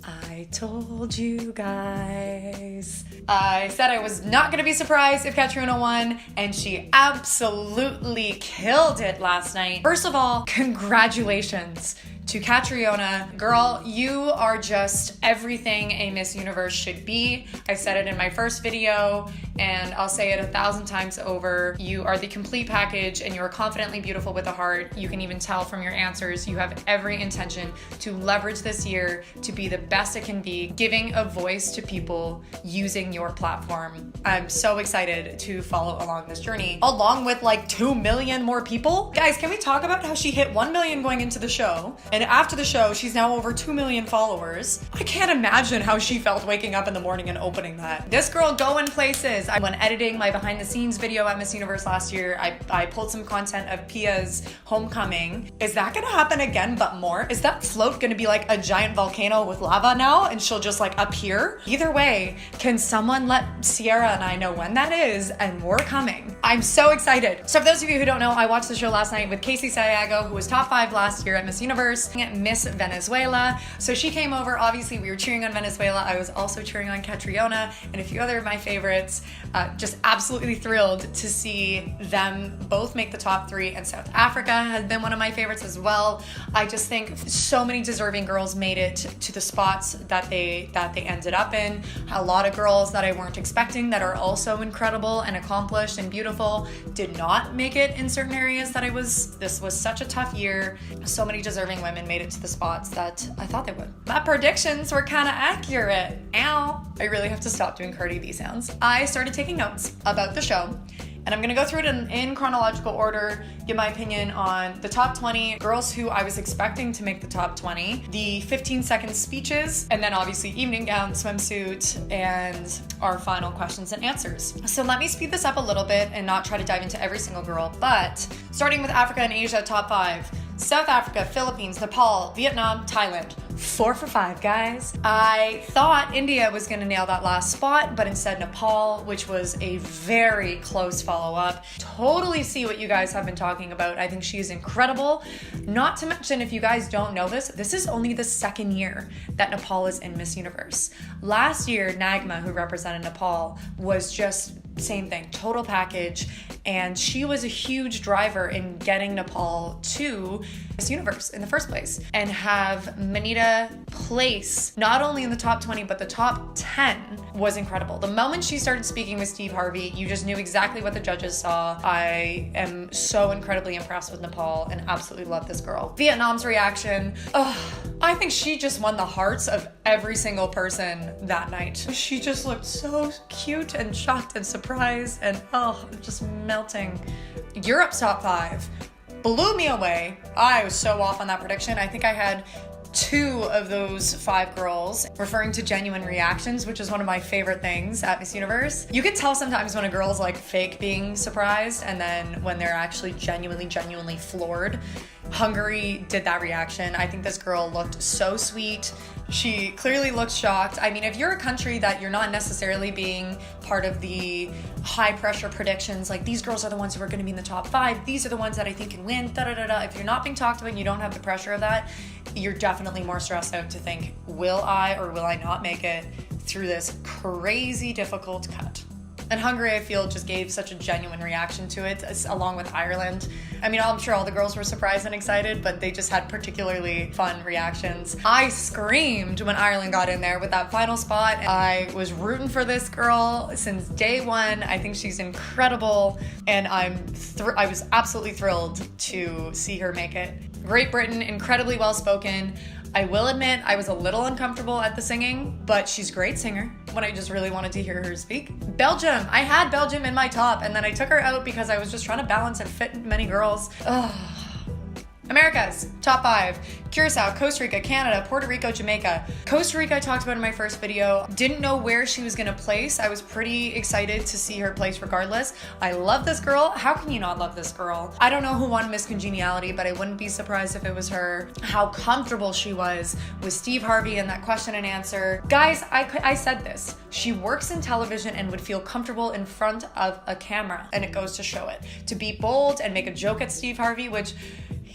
I told you guys. I said I was not gonna be surprised if Catriona won, and she absolutely killed it last night. First of all, congratulations to Catriona. Girl, you are just everything a Miss Universe should be. I said it in my first video, and I'll say it 1,000 times over. You are the complete package, and you are confidently beautiful with a heart. You can even tell from your answers, you have every intention to leverage this year to be the best it can be, giving a voice to people using your platform. I'm so excited to follow along this journey, along with like 2 million more people. Guys, can we talk about how she hit 1 million going into the show? And after the show, she's now over 2 million followers. I can't imagine how she felt waking up in the morning and opening that. This girl going places. When editing my behind the scenes video at Miss Universe last year, I pulled some content of Pia's homecoming. Is that gonna happen again, but more? Is that float gonna be like a giant volcano with lava now and she'll just like appear? Either way, can someone let Sierra and I know when that is, and we're coming. I'm so excited. So for those of you who don't know, I watched the show last night with Casey Sayago, who was top 5 last year at Miss Universe, Miss Venezuela. So she came over, obviously we were cheering on Venezuela. I was also cheering on Catriona and a few other of my favorites. Just absolutely thrilled to see them both make the top 3, and South Africa has been one of my favorites as well. I just think so many deserving girls made it to the spots that they ended up in. A lot of girls that I weren't expecting that are also incredible and accomplished and beautiful did not make it in certain areas that this was such a tough year. So many deserving women made it to the spots that I thought they would. My predictions were kind of accurate. Ow. I really have to stop doing Cardi B sounds. I started taking notes about the show, and I'm gonna go through it in chronological order, give my opinion on the top 20 girls who I was expecting to make the top 20, the 15-second speeches, and then obviously evening gown, swimsuit, and our final questions and answers. So let me speed this up a little bit and not try to dive into every single girl, but starting with Africa and Asia, top 5. South Africa, Philippines, Nepal, Vietnam, Thailand. 4 for 5, guys. I thought India was gonna nail that last spot, but instead Nepal, which was a very close follow-up. Totally see what you guys have been talking about. I think she's incredible. Not to mention, if you guys don't know this is only the 2nd year that Nepal is in Miss Universe. Last year, Nagma, who represented Nepal, was just same thing, total package, and she was a huge driver in getting Nepal to Miss Universe in the first place, and have Manita place not only in the top 20 but the top 10 was incredible. The moment she started speaking with Steve Harvey, you just knew exactly what the judges saw. I am so incredibly impressed with Nepal and absolutely love this girl. Vietnam's reaction, I think she just won the hearts of every single person that night. She just looked so cute and shocked and surprised and just melting. Europe's top 5 blew me away. I was so off on that prediction. I think I had 2 of those 5 girls referring to genuine reactions, which is one of my favorite things at Miss Universe. You can tell sometimes when a girl's like fake being surprised, and then when they're actually genuinely floored. Hungary did that reaction. I think this girl looked so sweet. She clearly looked shocked. I mean, if you're a country that you're not necessarily being part of the high pressure predictions, like these girls are the ones who are going to be in the top 5, these are the ones that I think can win, if you're not being talked about and you don't have the pressure of that, you're definitely more stressed out to think, will I or will I not make it through this crazy difficult cut? And Hungary, I feel, just gave such a genuine reaction to it, along with Ireland. I mean, I'm sure all the girls were surprised and excited, but they just had particularly fun reactions. I screamed when Ireland got in there with that final spot. I was rooting for this girl since day one. I think she's incredible, and I was absolutely thrilled to see her make it. Great Britain, incredibly well-spoken. I will admit I was a little uncomfortable at the singing, but she's a great singer when I just really wanted to hear her speak. Belgium, I had Belgium in my top, and then I took her out because I was just trying to balance and fit many girls. Americas, top 5, Curacao, Costa Rica, Canada, Puerto Rico, Jamaica. Costa Rica I talked about in my first video. Didn't know where she was gonna place. I was pretty excited to see her place regardless. I love this girl. How can you not love this girl? I don't know who won Miss Congeniality, but I wouldn't be surprised if it was her. How comfortable she was with Steve Harvey and that question and answer. Guys, I said this. She works in television and would feel comfortable in front of a camera, and it goes to show it. To be bold and make a joke at Steve Harvey, which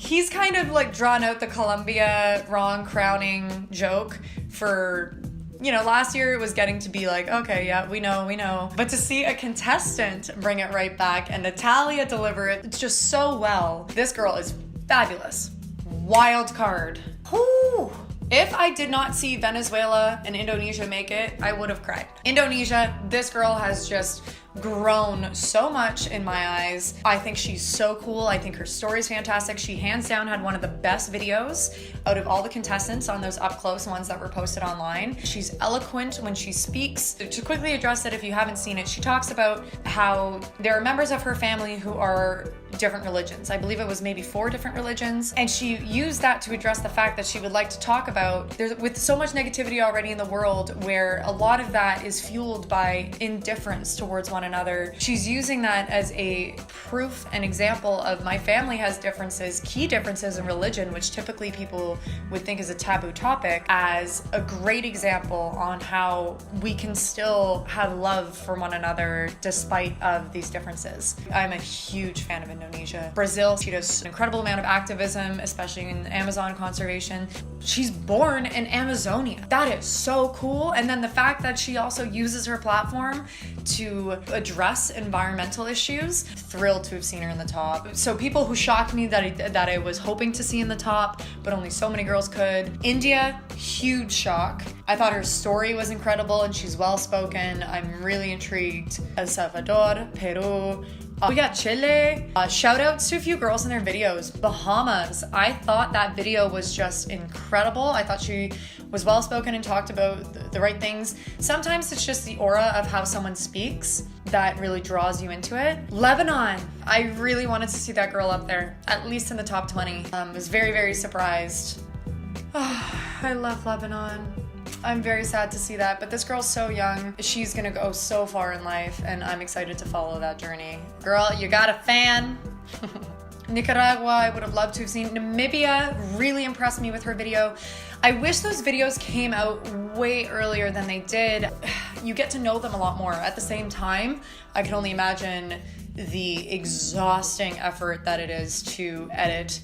he's kind of like drawn out the Columbia wrong crowning joke for, you know, last year it was getting to be like, okay, yeah, we know. But to see a contestant bring it right back and Natalia deliver it just so well, this girl is fabulous. Wild card. Whew. If I did not see Venezuela and Indonesia make it, I would have cried. Indonesia, this girl has just grown so much in my eyes. I think she's so cool. I think her story's fantastic. She hands down had one of the best videos out of all the contestants on those up close ones that were posted online. She's eloquent when she speaks. To quickly address it, if you haven't seen it, she talks about how there are members of her family who are different religions. I believe it was maybe 4 different religions. And she used that to address the fact that she would like to talk about, there's with so much negativity already in the world where a lot of that is fueled by indifference towards one another. She's using that as a proof and example of my family has differences, key differences in religion, which typically people would think is a taboo topic, as a great example on how we can still have love for one another despite of these differences. I'm a huge fan of Indonesia. Brazil, she does an incredible amount of activism, especially in Amazon conservation. She's born in Amazonia. That is so cool. And then the fact that she also uses her platform to address environmental issues, thrilled to have seen her in the top. So people who shocked me that I was hoping to see in the top, but only so many girls could. India, huge shock. I thought her story was incredible and she's well spoken. I'm really intrigued. El Salvador, Peru. We got Chile. Shout outs to a few girls in their videos. Bahamas. I thought that video was just incredible. I thought she was well spoken and talked about the right things. Sometimes it's just the aura of how someone speaks that really draws you into it. Lebanon. I really wanted to see that girl up there, at least in the top 20. Was very, very surprised. I love Lebanon. I'm very sad to see that, but this girl's so young. She's gonna go so far in life, and I'm excited to follow that journey. Girl, you got a fan. Nicaragua, I would have loved to have seen. Namibia really impressed me with her video. I wish those videos came out way earlier than they did. You get to know them a lot more. At the same time, I can only imagine the exhausting effort that it is to edit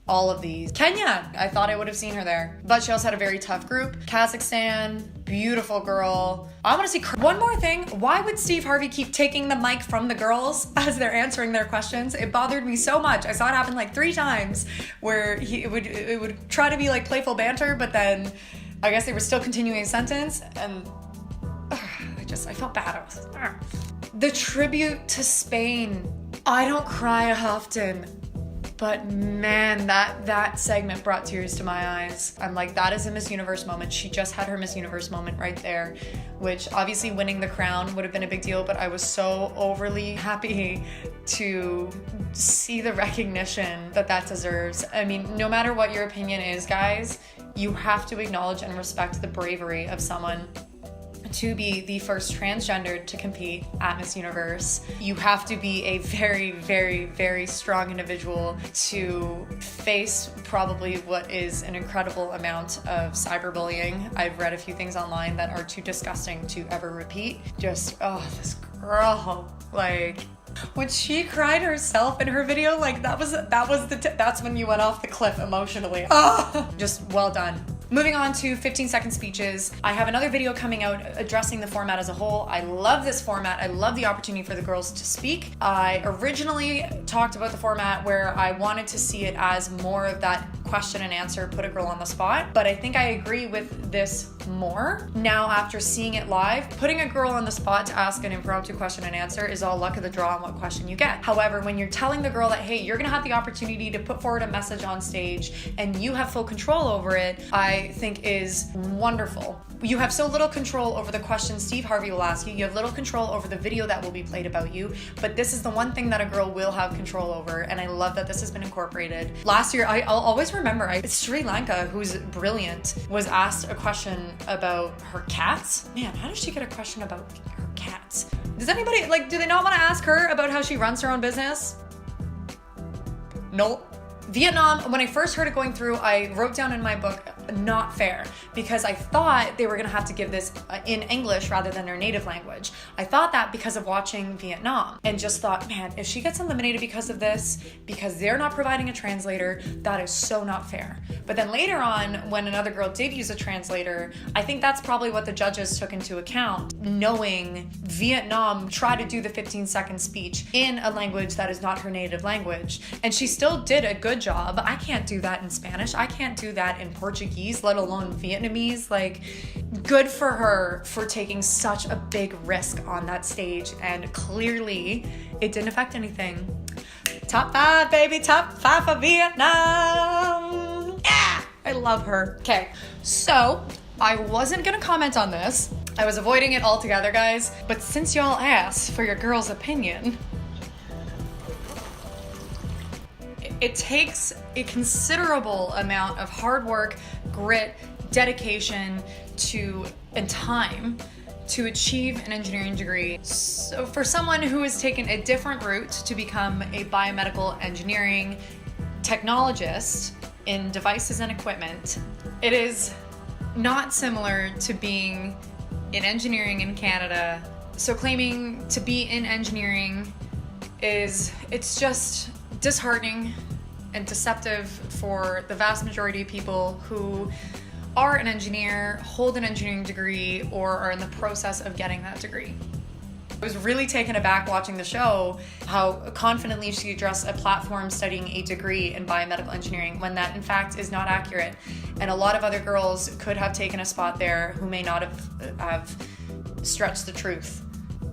all of these. Kenya, I thought I would have seen her there, but she also had a very tough group. Kazakhstan, beautiful girl. I want to see one more thing. Why would Steve Harvey keep taking the mic from the girls as they're answering their questions? It bothered me so much. I saw it happen like 3 times where it would try to be like playful banter, but then I guess they were still continuing a sentence, and I felt bad. I was like, the tribute to Spain. I don't cry often, but man, that segment brought tears to my eyes. I'm like, that is a Miss Universe moment. She just had her Miss Universe moment right there, which obviously winning the crown would have been a big deal, but I was so overly happy to see the recognition that deserves. I mean, no matter what your opinion is, guys, you have to acknowledge and respect the bravery of someone to be the first transgendered to compete at Miss Universe. You have to be a very, very, very strong individual to face probably what is an incredible amount of cyberbullying. I've read a few things online that are too disgusting to ever repeat. Just, this girl, like, when she cried herself in her video, like that's when you went off the cliff emotionally. Just well done. Moving on to 15-second speeches. I have another video coming out addressing the format as a whole. I love this format. I love the opportunity for the girls to speak. I originally talked about the format where I wanted to see it as more of that question and answer, put a girl on the spot, but I think I agree with this more. Now, after seeing it live, putting a girl on the spot to ask an impromptu question and answer is all luck of the draw on what question you get. However, when you're telling the girl that, hey, you're gonna have the opportunity to put forward a message on stage and you have full control over it, I think is wonderful. You have so little control over the questions Steve Harvey will ask you. You have little control over the video that will be played about you, but this is the one thing that a girl will have control over, and I love that this has been incorporated. Last year, I'll always remember, Sri Lanka, who's brilliant, was asked a question about her cats. Man, how did she get a question about her cats? Does anybody, do they not want to ask her about how she runs her own business? Nope. Vietnam, when I first heard it going through, I wrote down in my book, not fair because I thought they were gonna have to give this in English rather than their native language. I thought that because of watching Vietnam and just thought, man, if she gets eliminated because of this, because they're not providing a translator, that is so not fair. But then later on, when another girl did use a translator, I think that's probably what the judges took into account, knowing Vietnam tried to do the 15-second speech in a language that is not her native language. And she still did a good job. I can't do that in Spanish. I can't do that in Portuguese, let alone Vietnamese. Like, good for her for taking such a big risk on that stage. And clearly, it didn't affect anything. Top 5, baby, top 5 for Vietnam. Yeah, I love her. Okay, so I wasn't gonna comment on this. I was avoiding it altogether, guys. But since y'all asked for your girl's opinion, it takes a considerable amount of hard work, grit, dedication and time to achieve an engineering degree. So for someone who has taken a different route to become a biomedical engineering technologist in devices and equipment, it is not similar to being in engineering in Canada. So claiming to be in engineering it's just disheartening and deceptive for the vast majority of people who are an engineer, hold an engineering degree, or are in the process of getting that degree. I was really taken aback watching the show how confidently she addressed a platform studying a degree in biomedical engineering when that in fact is not accurate. And a lot of other girls could have taken a spot there who may not have stretched the truth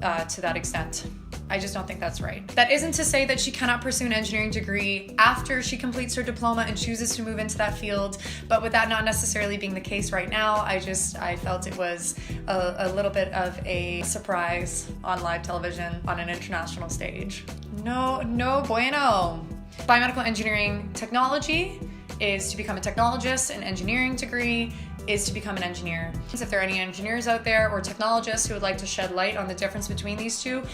to that extent. I just don't think that's right. That isn't to say that she cannot pursue an engineering degree after she completes her diploma and chooses to move into that field, but with that not necessarily being the case right now, I felt it was a little bit of a surprise on live television on an international stage. No bueno. Biomedical engineering technology is to become a technologist. An engineering degree is to become an engineer. If there are any engineers out there or technologists who would like to shed light on the difference between these two,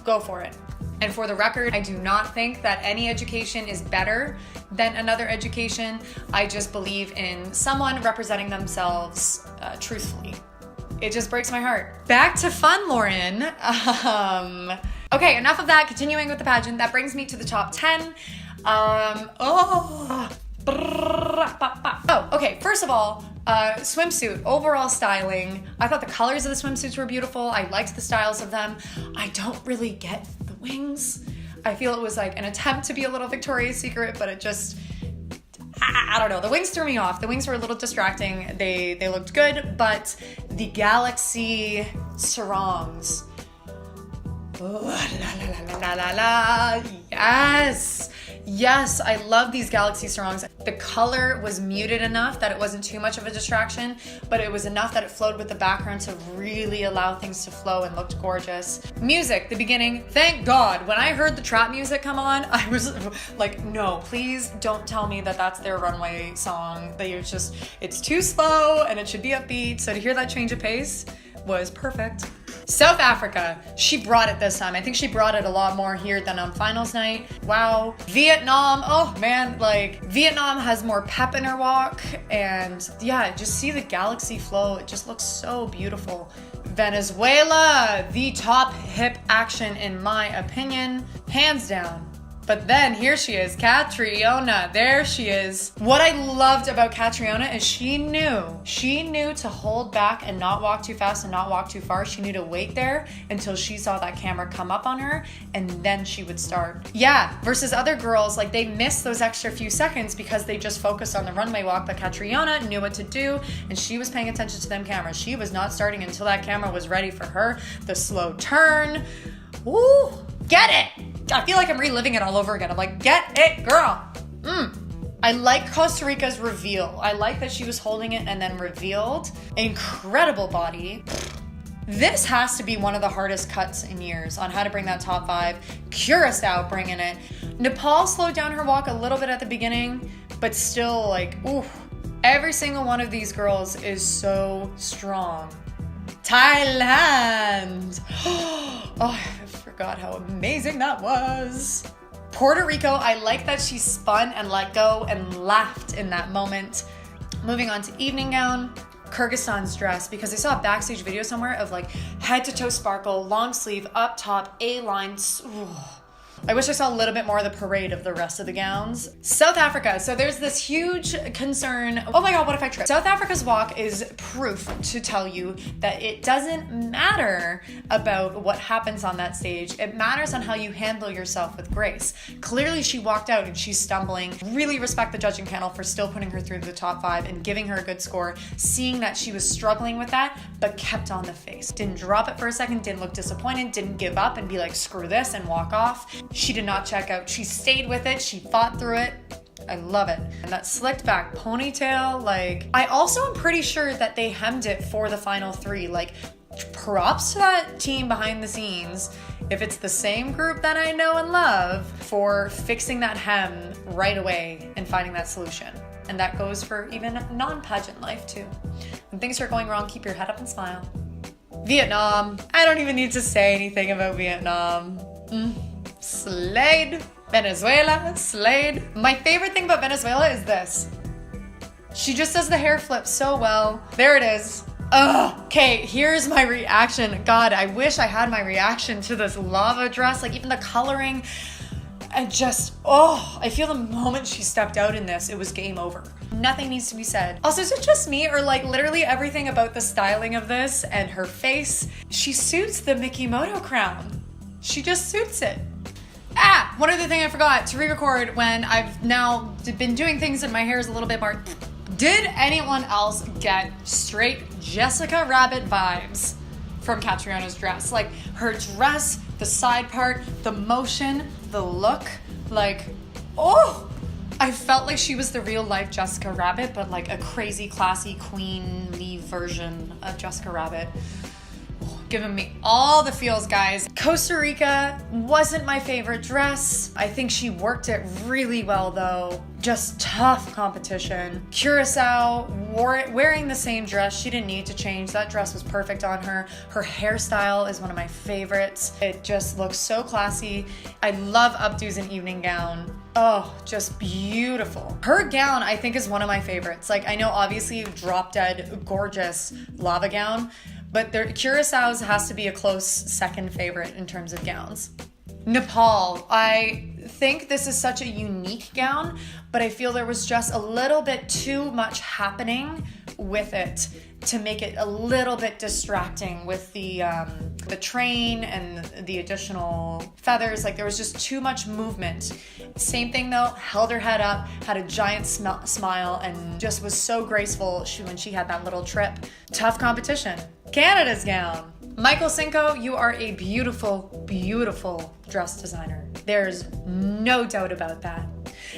go for it. And for the record, I do not think that any education is better than another education. I just believe in someone representing themselves truthfully. It just breaks my heart. Back to fun, Lauren. Okay, enough of that. Continuing with the pageant, that brings me to the top 10. Okay, first of all, swimsuit, overall styling. I thought the colors of the swimsuits were beautiful. I liked the styles of them. I don't really get the wings. I feel it was like an attempt to be a little Victoria's Secret, but it just, I don't know. The wings threw me off. The wings were a little distracting. They looked good, but the galaxy sarongs. Yes, I love these galaxy sarongs. The color was muted enough that it wasn't too much of a distraction, but it was enough that it flowed with the background to really allow things to flow and looked gorgeous. Music, the beginning, thank God. When I heard the trap music come on, I was like, no, please don't tell me that that's their runway song. It's too slow and it should be upbeat. So to hear that change of pace was perfect. South Africa, she brought it this time. I think she brought it a lot more here than on finals night. Wow. Vietnam, oh man, like Vietnam has more pep in her walk, and yeah, just see the galaxy flow. It just looks so beautiful. Venezuela, the top hip action in my opinion, hands down. But then here she is, Catriona. There she is. What I loved about Catriona is she knew to hold back and not walk too fast and not walk too far. She knew to wait there until she saw that camera come up on her, and then she would start. Yeah, versus other girls, like they missed those extra few seconds because they just focused on the runway walk, but Catriona knew what to do, and she was paying attention to them cameras. She was not starting until that camera was ready for her. The slow turn. Ooh, get it! I feel like I'm reliving it all over again. I'm like, get it, girl. I like Costa Rica's reveal. I like that she was holding it and then revealed. Incredible body. This has to be one of the hardest cuts in years on how to bring that top 5. Curacao bringing it. Nepal slowed down her walk a little bit at the beginning, but still like, ooh. Every single one of these girls is so strong. Thailand. Oh, I forgot how amazing that was. Puerto Rico, I like that she spun and let go and laughed in that moment. Moving on to evening gown. Kyrgyzstan's dress, because I saw a backstage video somewhere of like head to toe sparkle, long sleeve, up top, A-line. I wish I saw a little bit more of the parade of the rest of the gowns. South Africa. So there's this huge concern. Oh my God, what if I trip? South Africa's walk is proof to tell you that it doesn't matter about what happens on that stage. It matters on how you handle yourself with grace. Clearly she walked out and she's stumbling. Really respect the judging panel for still putting her through the top 5 and giving her a good score, seeing that she was struggling with that, but kept on the face. Didn't drop it for a second, didn't look disappointed, didn't give up and be like, screw this and walk off. She did not check out. She stayed with it. She fought through it. I love it. And that slicked back ponytail, like, I also am pretty sure that they hemmed it for the final 3. Like, props to that team behind the scenes, if it's the same group that I know and love, for fixing that hem right away and finding that solution. And that goes for even non-pageant life too. When things are going wrong, keep your head up and smile. Vietnam. I don't even need to say anything about Vietnam. Slayed. Venezuela, slayed. My favorite thing about Venezuela is this. She just does the hair flip so well. There it is. Ugh. Okay, here's my reaction. God, I wish I had my reaction to this lava dress. Like even the coloring. And just, I feel the moment she stepped out in this, it was game over. Nothing needs to be said. Also, is it just me or like literally everything about the styling of this and her face? She suits the Mikimoto crown. She just suits it. One other thing I forgot to re-record when I've now been doing things and my hair is a little bit more. Did anyone else get straight Jessica Rabbit vibes from Catriona's dress? Like her dress, the side part, the motion, the look, like, I felt like she was the real life Jessica Rabbit, but like a crazy, classy, queenly version of Jessica Rabbit. Giving me all the feels, guys. Costa Rica wasn't my favorite dress. I think she worked it really well though. Just tough competition. Curacao, wearing the same dress. She didn't need to change. That dress was perfect on her. Her hairstyle is one of my favorites. It just looks so classy. I love updos and evening gown. Oh, just beautiful. Her gown, I think, is one of my favorites. Like, I know obviously drop dead, gorgeous lava gown, but Curaçao's has to be a close second favorite in terms of gowns. Nepal, I think this is such a unique gown, but I feel there was just a little bit too much happening with it to make it a little bit distracting with the train and the additional feathers. Like there was just too much movement. Same thing though, held her head up, had a giant smile, and just was so graceful when she had that little trip. Tough competition. Canada's gown. Michael Cinco, you are a beautiful, beautiful dress designer. There's no doubt about that.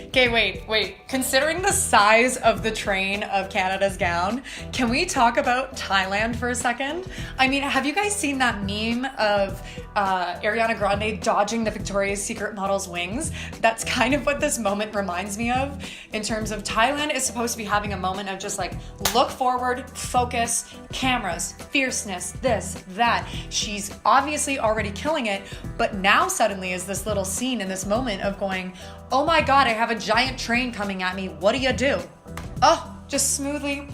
Okay, wait. Considering the size of the train of Canada's gown, can we talk about Thailand for a second? I mean, have you guys seen that meme of Ariana Grande dodging the Victoria's Secret model's wings? That's kind of what this moment reminds me of in terms of Thailand is supposed to be having a moment of just like, look forward, focus, cameras, fierceness, this, that. She's obviously already killing it, but now suddenly is this little scene in this moment of going, oh my God, I have a giant train coming at me. What do you do? Just smoothly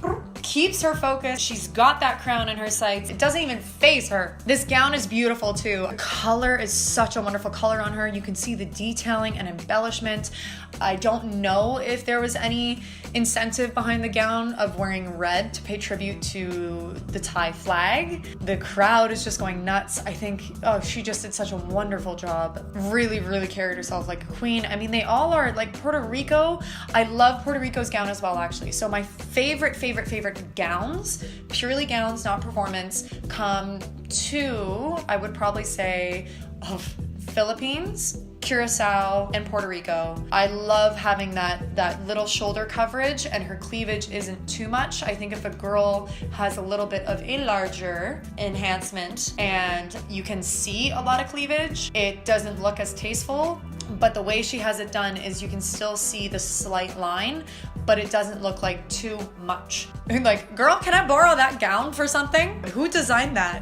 keeps her focused. She's got that crown in her sights. It doesn't even faze her. This gown is beautiful too. The color is such a wonderful color on her. You can see the detailing and embellishment. I don't know if there was any incentive behind the gown of wearing red to pay tribute to the Thai flag. The crowd is just going nuts. I think, she just did such a wonderful job. Really, really carried herself like a queen. I mean, they all are. Like Puerto Rico, I love Puerto Rico's gown as well, actually. So my favorite gowns, purely gowns, not performance, come to, I would probably say, Philippines, Curacao, and Puerto Rico. I love having that little shoulder coverage and her cleavage isn't too much. I think if a girl has a little bit of a larger enhancement and you can see a lot of cleavage, it doesn't look as tasteful. But the way she has it done is you can still see the slight line, but it doesn't look like too much. Like, girl, can I borrow that gown for something? Who designed that?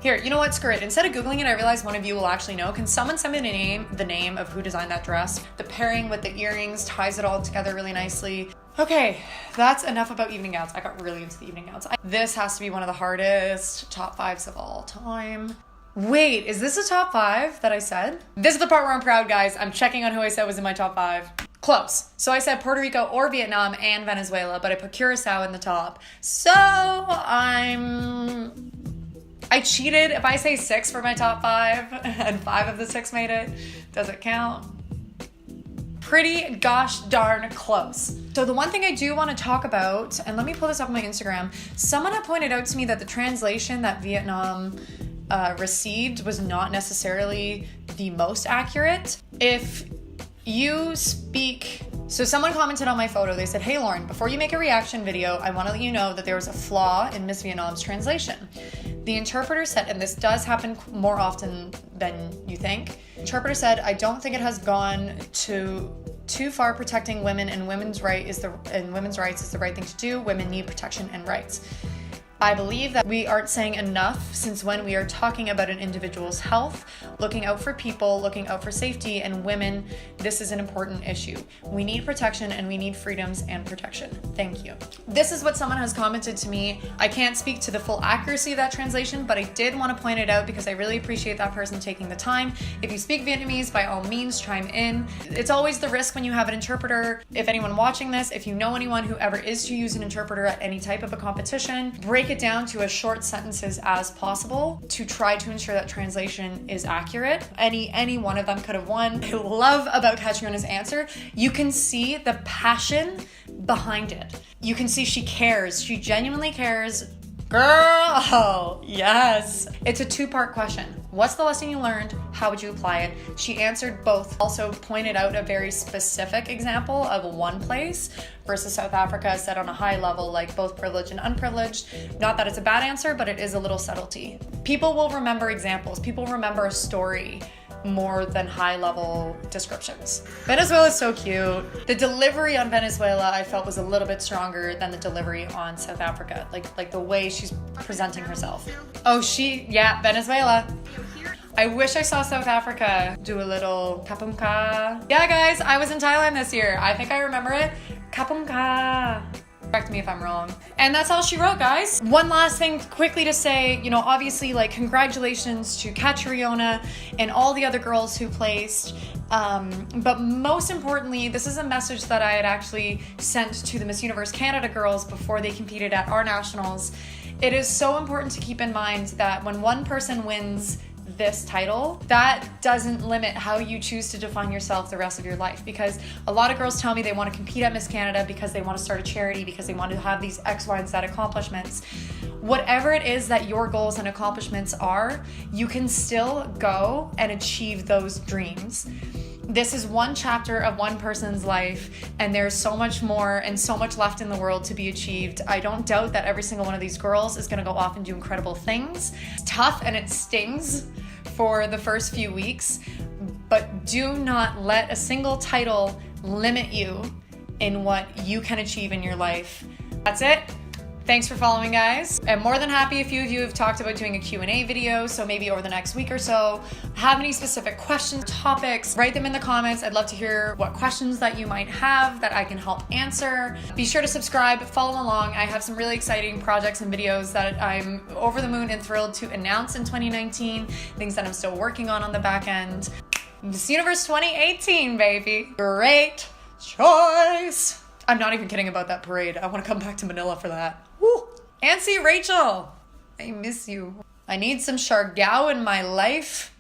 Here, you know what? Screw it. Instead of Googling it, I realize one of you will actually know. Can someone send me the name of who designed that dress? The pairing with the earrings ties it all together really nicely. Okay, that's enough about evening gowns. I got really into the evening gowns. This has to be one of the hardest top 5s of all time. Wait, is this a top 5 that I said? This is the part where I'm proud, guys. I'm checking on who I said was in my top 5. Close. So I said Puerto Rico or Vietnam and Venezuela, but I put Curacao in the top. So I cheated. If I say 6 for my top 5 and 5 of the 6 made it, does it count? Pretty gosh darn close. So the one thing I do want to talk about, and let me pull this up on my Instagram, someone had pointed out to me that the translation that Vietnam received was not necessarily the most accurate. If you speak, so someone commented on my photo, they said, "Hey Lauren, before you make a reaction video, I want to let you know that there was a flaw in Miss Vietnam's translation." The interpreter said, and this does happen more often than you think, the interpreter said, "I don't think it has gone too far protecting women, and women's rights is the right thing to do. Women need protection and rights. I believe that we aren't saying enough, since when we are talking about an individual's health, looking out for people, looking out for safety and women, this is an important issue. We need protection and we need freedoms and protection. Thank you." This is what someone has commented to me. I can't speak to the full accuracy of that translation, but I did want to point it out because I really appreciate that person taking the time. If you speak Vietnamese, by all means, chime in. It's always the risk when you have an interpreter. If anyone watching this, if you know anyone who ever is to use an interpreter at any type of a competition, break it down to as short sentences as possible to try to ensure that translation is accurate. Any one of them could have won. I love about Catriona's answer, you can see the passion behind it. You can see she cares. She genuinely cares. Girl, yes. It's a 2-part question. What's the lesson you learned? How would you apply it? She answered both. Also pointed out a very specific example of one place versus South Africa, set on a high level, like both privileged and unprivileged. Not that it's a bad answer, but it is a little subtlety. People will remember examples. People remember a story more than high-level descriptions. Venezuela is so cute. The delivery on Venezuela I felt was a little bit stronger than the delivery on South Africa. Like the way she's presenting herself. Oh, yeah, Venezuela. I wish I saw South Africa do a little kapumka. Yeah, guys, I was in Thailand this year. I think I remember it. Kapumka. Correct me if I'm wrong. And that's all she wrote, guys. One last thing quickly to say, obviously, like, congratulations to Catriona and all the other girls who placed. But most importantly, this is a message that I had actually sent to the Miss Universe Canada girls before they competed at our nationals. It is so important to keep in mind that when one person wins this title, that doesn't limit how you choose to define yourself the rest of your life, because a lot of girls tell me they want to compete at Miss Canada because they want to start a charity, because they want to have these X, Y, and Z accomplishments. Whatever it is that your goals and accomplishments are, you can still go and achieve those dreams. This is one chapter of one person's life, and there's so much more and so much left in the world to be achieved. I don't doubt that every single one of these girls is going to go off and do incredible things. It's tough and it stings for the first few weeks, but do not let a single title limit you in what you can achieve in your life. That's it. Thanks for following, guys. I'm more than happy a few of you have talked about doing a Q&A video, so maybe over the next week or so. Have any specific questions, topics, write them in the comments. I'd love to hear what questions that you might have that I can help answer. Be sure to subscribe, follow along. I have some really exciting projects and videos that I'm over the moon and thrilled to announce in 2019, things that I'm still working on the back end. Miss Universe 2018, baby. Great choice. I'm not even kidding about that parade. I want to come back to Manila for that. Woo! Auntie Rachel, I miss you. I need some Chargao in my life.